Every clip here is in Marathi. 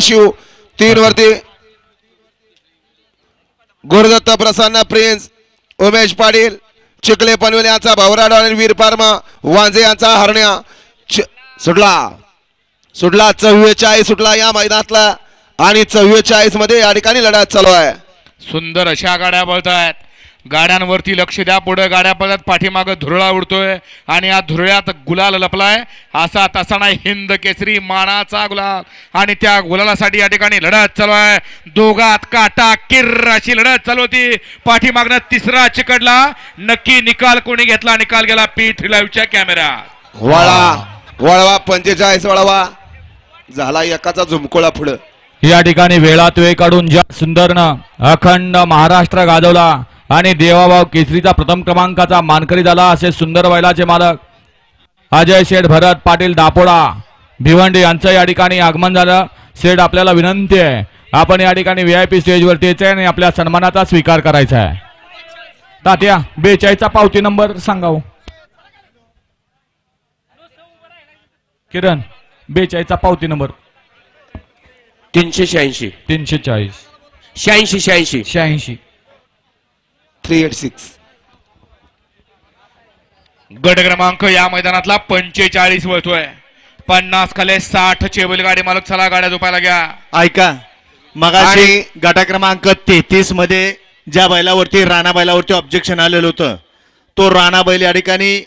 शिव 3 वरती गुरुदत्त प्रसन्न प्रिन्स उमेश पाटील चिखले पनवेल यांचा भवराड आणि वीर पारमा वांजे यांचा हरण्या सुटला 44 सुटला या मैदानातला आणि 44 मध्ये या ठिकाणी लढत चालू आहे। सुंदर अशा गाड्या पळतायत, गाड्यांवरती लक्ष द्या, पुढे गाड्या पळतात, पाठीमागे धुरळा उडतोय आणि या धुरळ्यात गुलाल लपलाय, असा तसा नाही हिंद केसरी मानाचा गुलाल आणि त्या गुलालासाठी या ठिकाणी लढत चालू आहे। दोघात काटा किर्र अशी लढत चालू होती, पाठीमागनं तिसरा चिकडला, नक्की निकाल कोणी घेतला, निकाल गेला पीठ लाईव्हच्या कॅमेऱ्यात। वळवा 45 वळवा झाला एकाचा झुमकोळा पुढे। या ठिकाणी वेळात वेळ काढून ज्या सुंदरनं अखंड महाराष्ट्र गाजवला आणि देवाभाऊ केसरीचा प्रथम क्रमांकाचा मानकरी झाला असे सुंदर बैलाचे मालक अजय शेठ भरत पाटील दापोडा भिवंडी यांचं या ठिकाणी आगमन झालं। शेठ आपल्याला विनंती आहे, आपण या ठिकाणी VIP स्टेजवरती यायचं आणि आपल्या सन्मानाचा स्वीकार करायचा आहे। तात्या 42 चा पावती नंबर सांगाव। किरण 42 चा पावती नंबर 386 340 86 86 386 गट क्रमांक या मैदानातला 45 वळतोय, 50 खाले 60 चे बैलगाडी मालक, चला गाड्या झोपायला घ्या। ऐका, मगाशी गटा क्रमांक 33 मध्ये ज्या बैलावरती राणा बैलावरती ऑब्जेक्शन आलेलं होतं, तो राणा बैल या ठिकाणी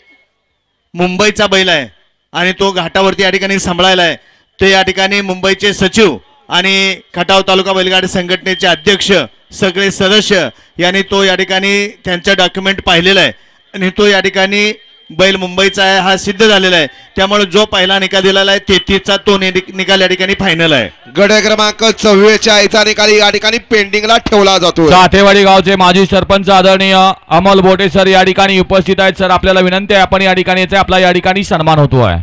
मुंबईचा बैल आहे आणि तो घाटावरती या ठिकाणी सांभाळायला आहे। ते या ठिकाणी मुंबईचे सचिव आणि खटाव तालुका बैलगाडी संघटनेचे अध्यक्ष सगळे सदस्य यांनी तो या ठिकाणी त्यांचा डॉक्युमेंट पाहिलेला आहे आणि तो या ठिकाणी बैल मुंबईचा आहे हा सिद्ध झालेला आहे। त्यामुळे जो पहिला निकाल दिलेला आहे 33 चा तो निकाल या ठिकाणी फायनल आहे। गट क्रमांक 44 चा निकाल या ठिकाणी पेंडिंगला ठेवला जातो। साठेवाडी गावचे माजी सरपंच आदरणीय अमोल बोटे सर या ठिकाणी उपस्थित आहेत। सर आपल्याला विनंती आहे, आपण या ठिकाणी आपला या ठिकाणी सन्मान होतो आहे।